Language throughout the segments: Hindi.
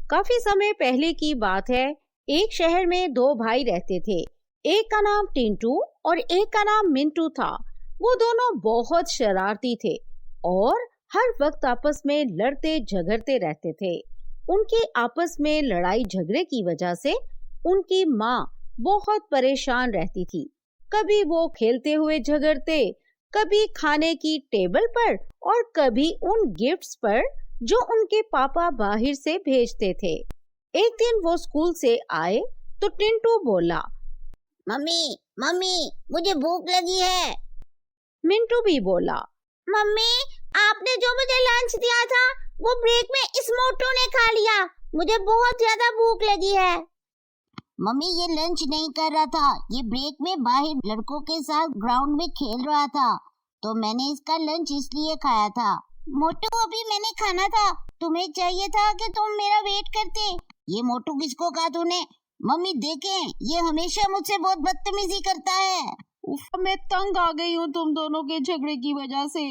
काफी समय पहले की बात है। एक शहर में दो भाई रहते थे। एक का नाम टिंटू और एक का नाम मिंटू था। वो दोनों बहुत शरारती थे और हर वक्त आपस में लड़ते झगड़ते रहते थे। उनके आपस में लड़ाई झगड़े की वजह से उनकी माँ बहुत परेशान रहती थी। कभी वो खेलते हुए झगड़ते, कभी खाने की टेबल पर और कभी उन गिफ्ट्स पर जो उनके पापा बाहर से भेजते थे। एक दिन वो स्कूल से आए तो टिंटू बोला, मम्मी मम्मी मुझे भूख लगी है। मिंटू भी बोला, मम्मी आपने जो मुझे लंच दिया था वो ब्रेक में इस मोटू ने खा लिया। मुझे बहुत ज्यादा भूख लगी है। मम्मी ये लंच नहीं कर रहा था, ये ब्रेक में बाहर लड़कों के साथ ग्राउंड में खेल रहा था, तो मैंने इसका लंच इसलिए खाया था। मोटू अभी मैंने खाना था, तुम्हें चाहिए था कि तुम मेरा वेट करते। ये मोटू किसको कहा तूने? मम्मी देखें, ये हमेशा मुझसे बहुत बदतमीजी करता है। उफ, मैं तंग आ गई हूँ तुम दोनों के झगड़े की वजह से।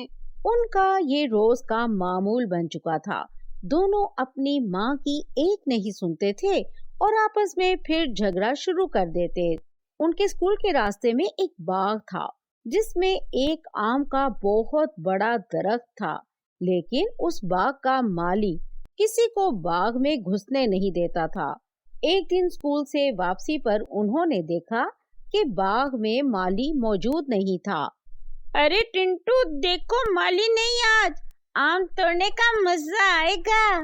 उनका ये रोज का मामूल बन चुका था। दोनों अपनी माँ की एक नहीं सुनते थे और आपस में फिर झगड़ा शुरू कर देते। उनके स्कूल के रास्ते में एक बाग था जिसमें एक आम का बहुत बड़ा दरख्त था, लेकिन उस बाग का माली किसी को बाग में घुसने नहीं देता था। एक दिन स्कूल से वापसी पर उन्होंने देखा कि बाग में माली मौजूद नहीं था। अरे टिंटू देखो, माली नहीं आज, आम तोड़ने का मजा आएगा।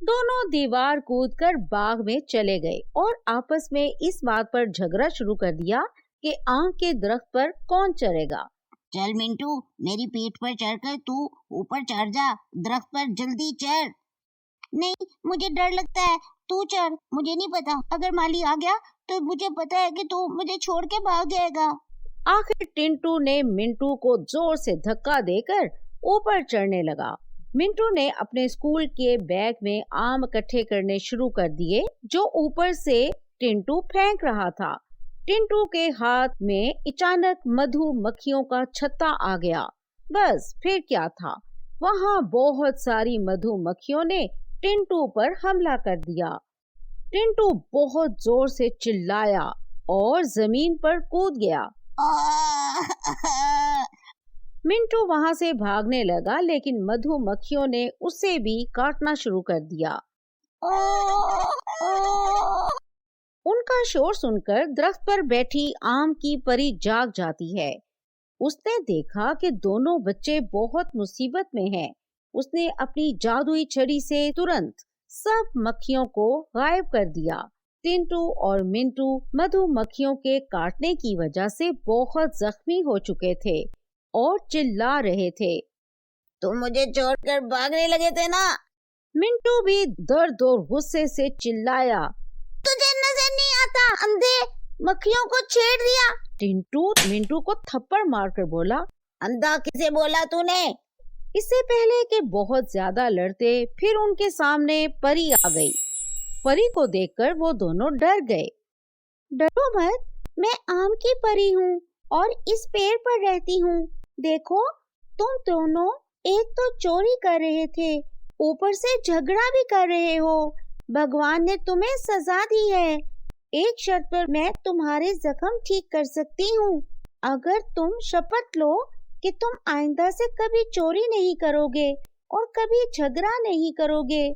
दोनों दीवार कूदकर बाग में चले गए और आपस में इस बात पर झगड़ा शुरू कर दिया कि आम के दरख्त पर कौन चढ़ेगा। चल मिंटू, मेरी पीठ पर चढ़कर तू ऊपर चढ़ जा, दरख्त पर जल्दी चढ़। नहीं, मुझे डर लगता है, तू चढ़। मुझे नहीं पता, अगर माली आ गया तो मुझे पता है कि तू मुझे छोड़ के भाग जाएगा। आखिर टिंटू ने मिंटू को जोर से धक्का देकर ऊपर चढ़ने लगा। मिंटू ने अपने स्कूल के बैग में आम इकट्ठे करने शुरू कर दिए जो ऊपर से टिंटू फेंक रहा था। टिंटू के हाथ में अचानक मधुमक्खियों का छत्ता आ गया। बस फिर क्या था, वहाँ बहुत सारी मधुमक्खियों ने टिंटू पर हमला कर दिया। टिंटू बहुत जोर से चिल्लाया और जमीन पर कूद गया। मिंटू वहां से भागने लगा, लेकिन मधुमक्खियों ने उसे भी काटना शुरू कर दिया। उनका शोर सुनकर दरख्त पर बैठी आम की परी जाग जाती है। उसने देखा कि दोनों बच्चे बहुत मुसीबत में हैं। उसने अपनी जादुई छड़ी से तुरंत सब मक्खियों को गायब कर दिया। टिंटू और मिंटू मधुमक्खियों के काटने की वजह से बहुत जख्मी हो चुके थे और चिल्ला रहे थे। तुम मुझे छोड़कर भागने लगे थे ना? मिंटू भी दर्द और गुस्से से चिल्लाया, तुझे नजर नहीं आता, अंधे, मक्खियों को छेड़ दिया। टिंटू मिंटू को थप्पड़ मारकर बोला, अंधा किसे बोला तूने? इससे पहले कि बहुत ज्यादा लड़ते, फिर उनके सामने परी आ गई। परी को देखकर वो दोनों डर गए। डरो मत, मैं आम की परी हूँ और इस पेड़ पर रहती हूँ। देखो, तुम दोनों एक तो चोरी कर रहे थे, ऊपर से झगड़ा भी कर रहे हो। भगवान ने तुम्हें सजा दी है। एक शर्त पर मैं तुम्हारे जख्म ठीक कर सकती हूँ, अगर तुम शपथ लो कि तुम आइंदा से कभी चोरी नहीं करोगे और कभी झगड़ा नहीं करोगे।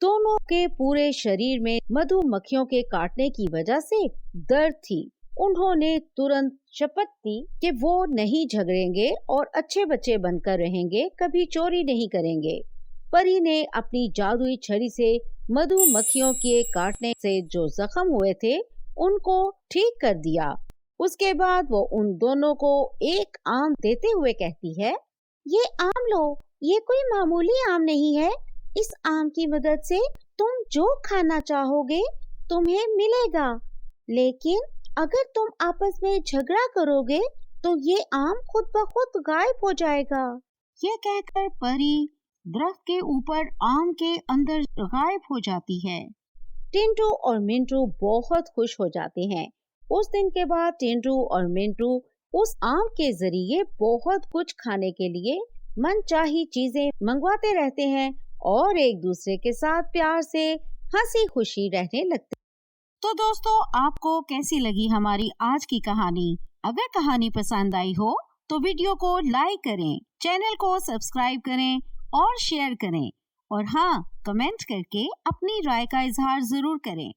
दोनों के पूरे शरीर में मधुमक्खियों के काटने की वजह से दर्द थी। उन्होंने तुरंत शपथ दी कि वो नहीं झगड़ेंगे और अच्छे बच्चे बनकर रहेंगे, कभी चोरी नहीं करेंगे। परी ने अपनी जादुई छड़ी से मधुमक्खियों के काटने से जो जख्म हुए थे उनको ठीक कर दिया। उसके बाद वो उन दोनों को एक आम देते हुए कहती है, ये आम लो, ये कोई मामूली आम नहीं है। इस आम की मदद से तुम जो खाना चाहोगे तुम्हें मिलेगा, लेकिन अगर तुम आपस में झगड़ा करोगे तो ये आम खुद ब खुद गायब हो जाएगा। यह कहकर परी दरख्त के ऊपर आम के अंदर गायब हो जाती है। टिंटू और मिंटू बहुत खुश हो जाते हैं। उस दिन के बाद टिंटू और मिंटू उस आम के जरिए बहुत कुछ खाने के लिए मनचाही चीजें मंगवाते रहते हैं और एक दूसरे के साथ प्यार से हंसी खुशी रहने लगते। तो दोस्तों, आपको कैसी लगी हमारी आज की कहानी? अगर कहानी पसंद आई हो तो वीडियो को लाइक करें, चैनल को सब्सक्राइब करें और शेयर करें। और हाँ, कमेंट करके अपनी राय का इजहार जरूर करें।